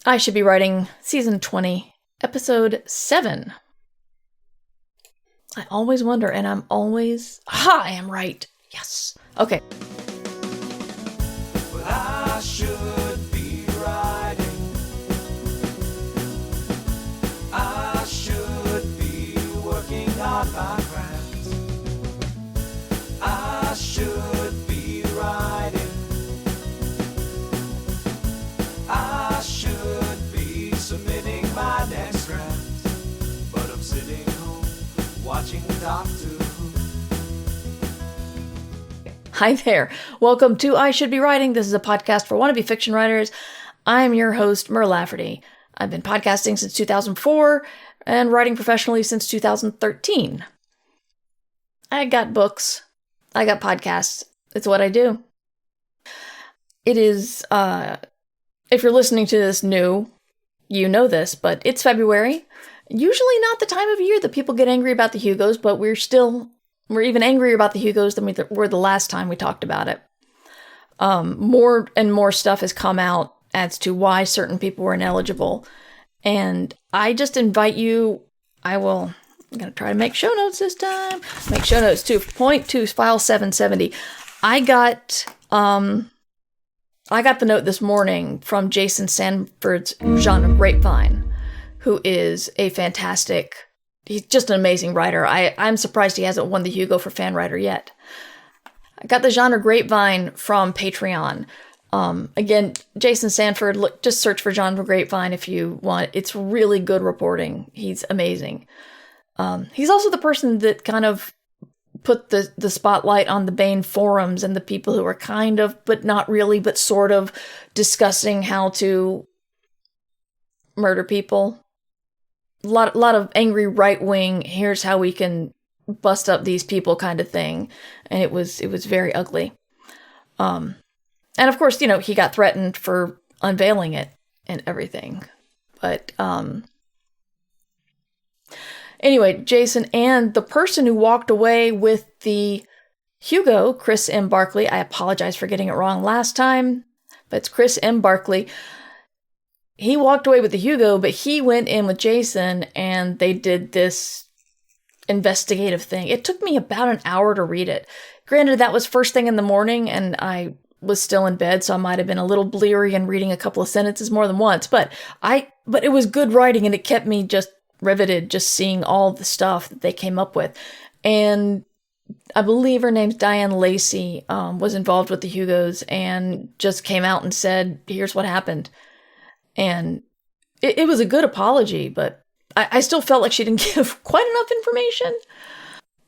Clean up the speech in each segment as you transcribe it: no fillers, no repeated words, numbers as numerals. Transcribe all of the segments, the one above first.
I Should Be Writing Season 20, Episode 7. I always wonder, and I'm always... I am right. Yes. Okay. Well, I should be writing. I should be working on my craft. I should be writing. I should be submitting my next draft. But I'm sitting home watching Doctor Who. Hi there. Welcome to I Should Be Writing. This is a podcast for wannabe fiction writers. I'm your host, Mer Lafferty. I've been podcasting since 2004 and writing professionally since 2013. I got books. I got podcasts. It's what I do. It is, if you're listening to this new, you know this, but it's February. Usually not the time of year that people get angry about the Hugos, but we're even angrier about the Hugos than we were the last time we talked about it. More and more stuff has come out as to why certain people were ineligible. And I just invite you, I'm going to try to make show notes this time. Make show notes too. Point to file 770. I got the note this morning from Jason Sanford's genre Grapevine, who is a fantastic, he's just an amazing writer. I'm surprised he hasn't won the Hugo for fan writer yet. I got the genre Grapevine from Patreon. Again, Jason Sanford, just search for genre Grapevine if you want. It's really good reporting. He's amazing. He's also the person that kind of put the spotlight on the Bane forums and the people who are kind of, but not really, but sort of discussing how to murder people. A lot of angry right-wing, here's how we can bust up these people kind of thing. And it was very ugly. And of course, he got threatened for unveiling it and everything. But, anyway, Jason and the person who walked away with the Hugo, Chris M. Barkley, I apologize for getting it wrong last time, but it's Chris M. Barkley. He walked away with the Hugo, but he went in with Jason and they did this investigative thing. It took me about an hour to read it. Granted, that was first thing in the morning and I was still in bed, so I might have been a little bleary and reading a couple of sentences more than once, but it was good writing and it kept me just riveted just seeing all the stuff that they came up with. And I believe her name's Diane Lacey, was involved with the Hugos and just came out and said, here's what happened. And it was a good apology, but I still felt like she didn't give quite enough information.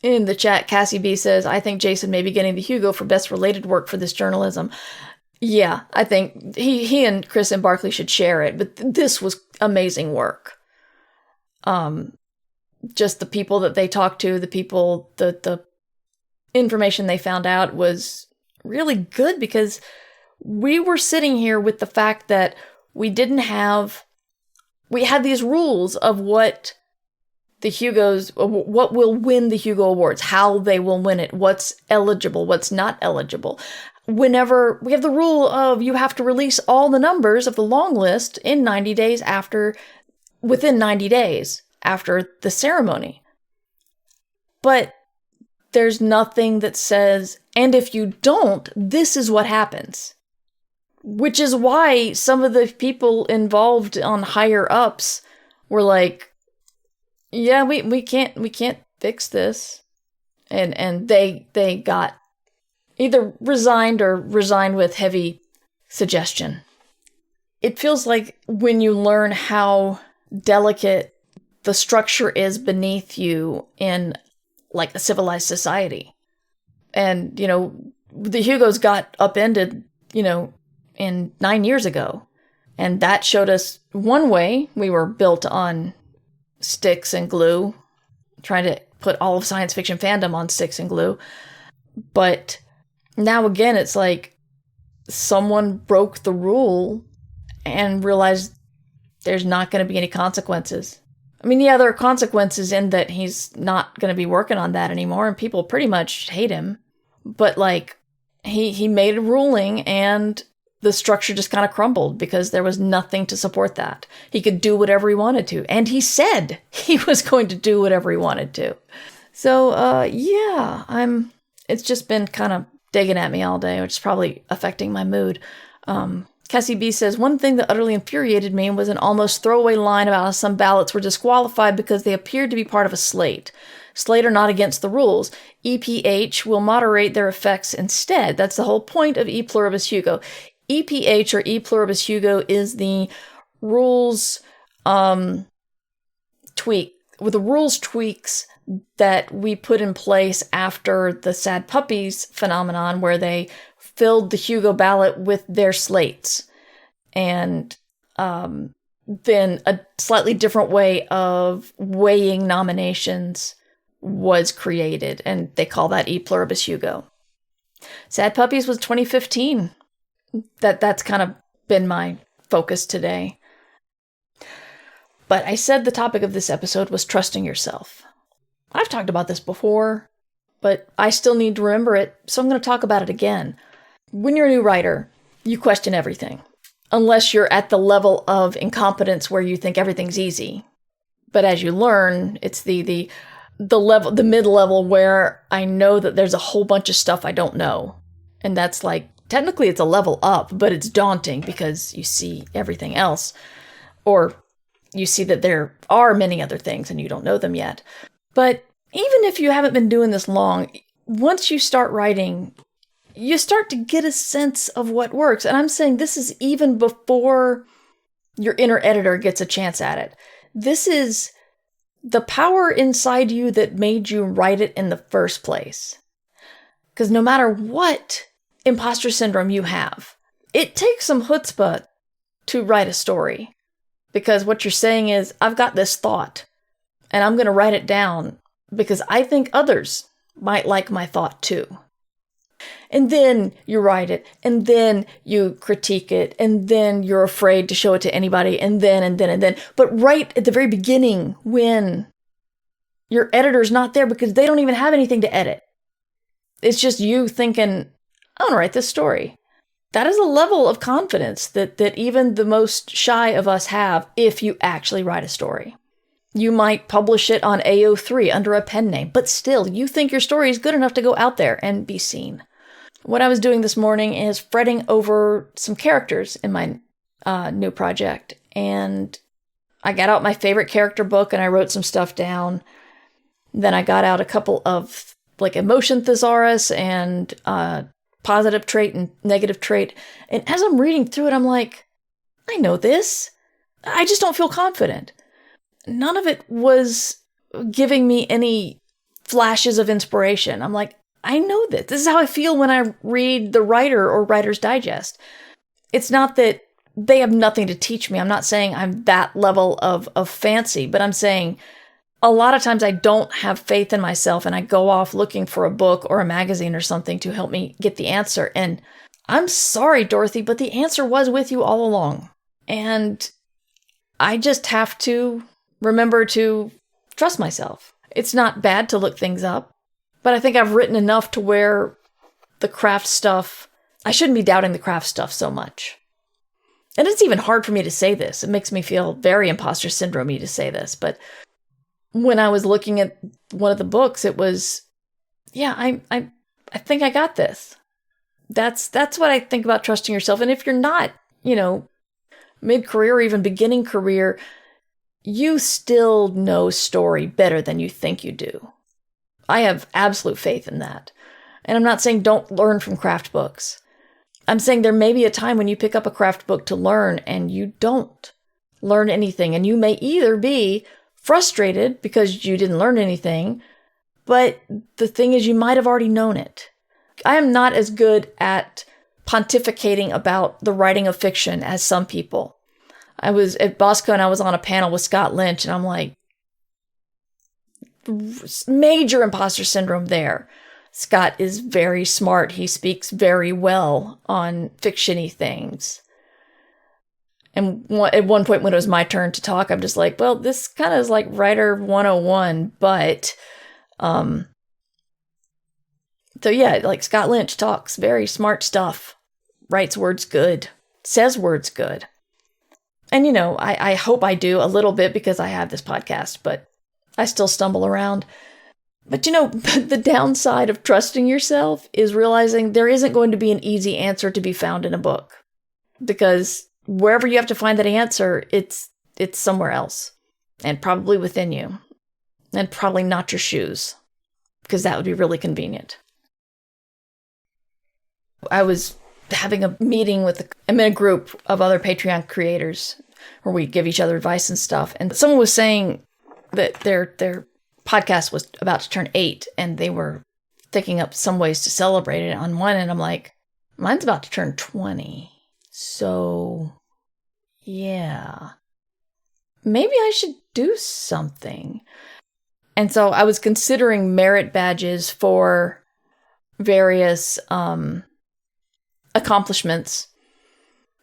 In the chat, Cassie B says, I think Jason may be getting the Hugo for best related work for this journalism. Yeah, I think he and Chris and Barkley should share it, but this was amazing work. Just the people that they talked to, the information they found out was really good because we were sitting here with the fact that we had these rules of what the Hugos, what will win the Hugo Awards, how they will win it, what's eligible, what's not eligible. Whenever we have the rule of you have to release all the numbers of the long list in 90 days within 90 days after the ceremony. But there's nothing that says, and if you don't, this is what happens. Which is why some of the people involved on higher ups were like, yeah, we can't fix this. And they got either resigned or resigned with heavy suggestion. It feels like when you learn how delicate the structure is beneath you in like a civilized society. And, the Hugos got upended, in 9 years ago. And that showed us one way we were built on sticks and glue, trying to put all of science fiction fandom on sticks and glue. But now again, it's like someone broke the rule and realized there's not going to be any consequences. I mean, yeah, there are consequences in that he's not going to be working on that anymore and people pretty much hate him. But like, he made a ruling and the structure just kind of crumbled because there was nothing to support that. He could do whatever he wanted to. And he said he was going to do whatever he wanted to. So, it's just been kind of digging at me all day, which is probably affecting my mood. Cassie B says, one thing that utterly infuriated me was an almost throwaway line about how some ballots were disqualified because they appeared to be part of a slate. Slate are not against the rules. EPH will moderate their effects instead. That's the whole point of E pluribus Hugo. EPH, or E pluribus Hugo, is the rules tweaks that we put in place after the sad puppies phenomenon, where they filled the Hugo ballot with their slates. And then a slightly different way of weighing nominations was created, and they call that E pluribus Hugo. Sad Puppies was 2015. That's kind of been my focus today. But I said the topic of this episode was trusting yourself. I've talked about this before, but I still need to remember it, so I'm going to talk about it again. When you're a new writer, you question everything, unless you're at the level of incompetence where you think everything's easy. But as you learn, it's the mid-level where I know that there's a whole bunch of stuff I don't know. And that's like, technically it's a level up, but it's daunting because you see everything else. Or you see that there are many other things and you don't know them yet. But even if you haven't been doing this long, once you start writing, you start to get a sense of what works. And I'm saying this is even before your inner editor gets a chance at it. This is the power inside you that made you write it in the first place. Because no matter what imposter syndrome you have, it takes some chutzpah to write a story. Because what you're saying is, I've got this thought, and I'm going to write it down because I think others might like my thought too. And then you write it, and then you critique it, and then you're afraid to show it to anybody, and then. But right at the very beginning, when your editor's not there because they don't even have anything to edit, it's just you thinking, I want to write this story. That is a level of confidence that even the most shy of us have if you actually write a story. You might publish it on AO3 under a pen name, but still, you think your story is good enough to go out there and be seen. What I was doing this morning is fretting over some characters in my new project, and I got out my favorite character book and I wrote some stuff down. Then I got out a couple of like emotion thesaurus and positive trait and negative trait. And as I'm reading through it, I'm like, I know this. I just don't feel confident. None of it was giving me any flashes of inspiration. I'm like, I know this. This is how I feel when I read The Writer or Writer's Digest. It's not that they have nothing to teach me. I'm not saying I'm that level of fancy, but I'm saying a lot of times I don't have faith in myself and I go off looking for a book or a magazine or something to help me get the answer. And I'm sorry, Dorothy, but the answer was with you all along. And I just have to remember to trust myself. It's not bad to look things up, but I think I've written enough to where the craft stuff, I shouldn't be doubting the craft stuff so much. And it's even hard for me to say this. It makes me feel very imposter syndrome-y to say this, but when I was looking at one of the books, it was, yeah, I think I got this. That's what I think about trusting yourself. And if you're not, mid-career or even beginning career, you still know story better than you think you do. I have absolute faith in that. And I'm not saying don't learn from craft books. I'm saying there may be a time when you pick up a craft book to learn and you don't learn anything. And you may either be frustrated because you didn't learn anything, but the thing is you might have already known it. I am not as good at pontificating about the writing of fiction as some people. I was at Bosco and I was on a panel with Scott Lynch and I'm like, major imposter syndrome there. Scott is very smart. He speaks very well on fiction-y things. And at one point when it was my turn to talk, I'm just like, well, this kind of is like Writer 101, but, so yeah, like Scott Lynch talks very smart stuff, writes words good, says words good. And, I hope I do a little bit because I have this podcast, but I still stumble around. But, the downside of trusting yourself is realizing there isn't going to be an easy answer to be found in a book. Because wherever you have to find that answer, it's somewhere else. And probably within you. And probably not your shoes. Because that would be really convenient. I was having a meeting I'm in a group of other Patreon creators where we give each other advice and stuff. And someone was saying that their podcast was about to turn 8 and they were thinking up some ways to celebrate it on one. And I'm like, mine's about to turn 20. So, yeah, maybe I should do something. And so I was considering merit badges for various accomplishments,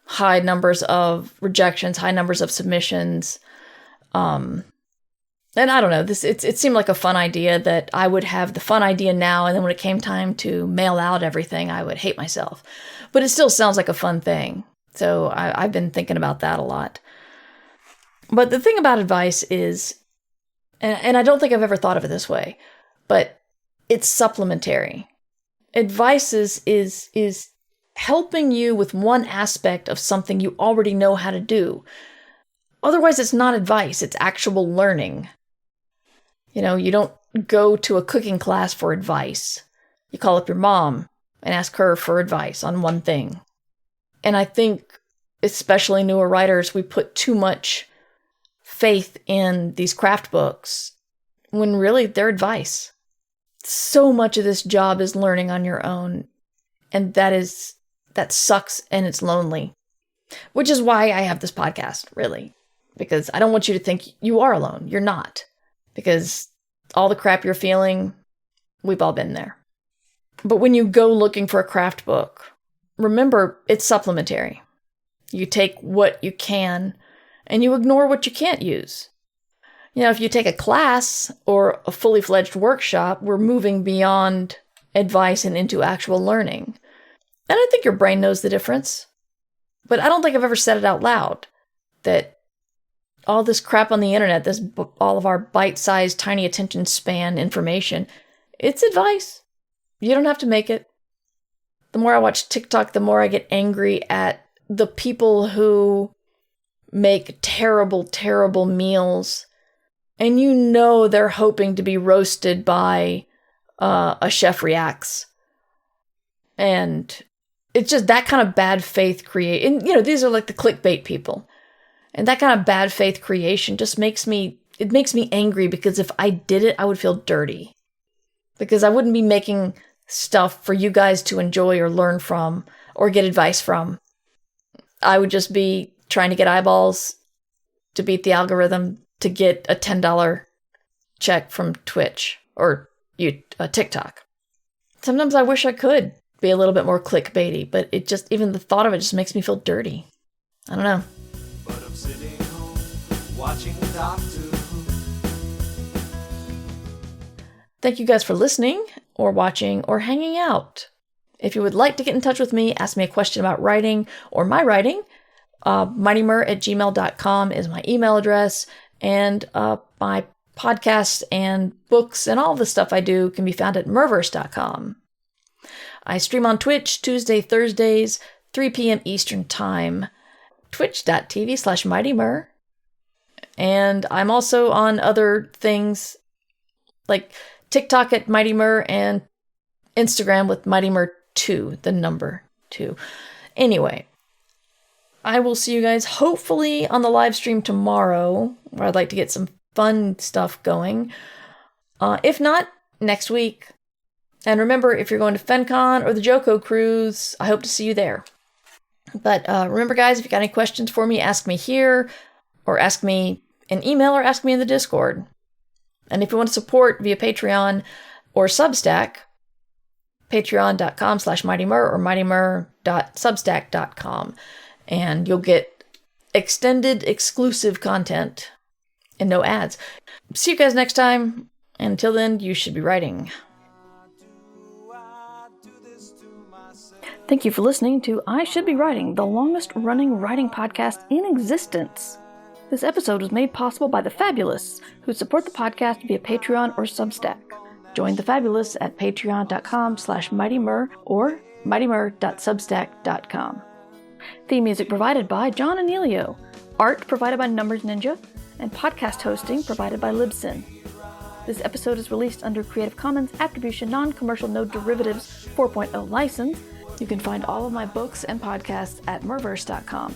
high numbers of rejections, high numbers of submissions. And I don't know, it seemed like a fun idea that I would have the fun idea now, and then when it came time to mail out everything, I would hate myself. But it still sounds like a fun thing. So I've been thinking about that a lot. But the thing about advice is, and I don't think I've ever thought of it this way, but it's supplementary. Advice is helping you with one aspect of something you already know how to do. Otherwise, it's not advice, it's actual learning. You don't go to a cooking class for advice. You call up your mom and ask her for advice on one thing. And I think, especially newer writers, we put too much faith in these craft books when really they're advice. So much of this job is learning on your own. And that sucks and it's lonely. Which is why I have this podcast, really. Because I don't want you to think you are alone. You're not. Because all the crap you're feeling, we've all been there. But when you go looking for a craft book, remember it's supplementary. You take what you can and you ignore what you can't use. If you take a class or a fully fledged workshop, we're moving beyond advice and into actual learning. And I think your brain knows the difference. But I don't think I've ever said it out loud, that all this crap on the internet, all of our bite-sized, tiny attention span information, it's advice. You don't have to make it. The more I watch TikTok, the more I get angry at the people who make terrible, terrible meals. And they're hoping to be roasted by a Chef Reacts. And it's just that kind of bad faith and these are like the clickbait people. And that kind of bad faith creation just makes me angry, because if I did it, I would feel dirty. Because I wouldn't be making stuff for you guys to enjoy or learn from or get advice from. I would just be trying to get eyeballs to beat the algorithm to get a $10 check from Twitch or TikTok. Sometimes I wish I could be a little bit more clickbaity, but even the thought of it just makes me feel dirty. I don't know. But I'm sitting home watching Doctor Who. Thank you guys for listening or watching or hanging out. If you would like to get in touch with me, ask me a question about writing or my writing, mightymur@gmail.com is my email address, and my podcasts and books and all the stuff I do can be found at murverse.com. I stream on Twitch Tuesday, Thursdays, 3 p.m. Eastern Time, twitch.tv/mightymur. And I'm also on other things like TikTok at mightymur and Instagram with mightymur2, the number 2. Anyway, I will see you guys hopefully on the live stream tomorrow, where I'd like to get some fun stuff going. If not, next week. And remember, if you're going to FenCon or the Joko Cruise, I hope to see you there. But remember, guys, if you got any questions for me, ask me here, or ask me in email, or ask me in the Discord. And if you want to support via Patreon or Substack, patreon.com/mightymur or mightymur.substack.com. And you'll get extended exclusive content and no ads. See you guys next time. And until then, you should be writing. Thank you for listening to I Should Be Writing, the longest-running writing podcast in existence. This episode was made possible by the Fabulous, who support the podcast via Patreon or Substack. Join the Fabulous at patreon.com/mightymur or mightymur.substack.com. Theme music provided by John Anelio, art provided by Numbers Ninja, and podcast hosting provided by Libsyn. This episode is released under Creative Commons Attribution Non-Commercial No Derivatives 4.0 license. You can find all of my books and podcasts at murverse.com.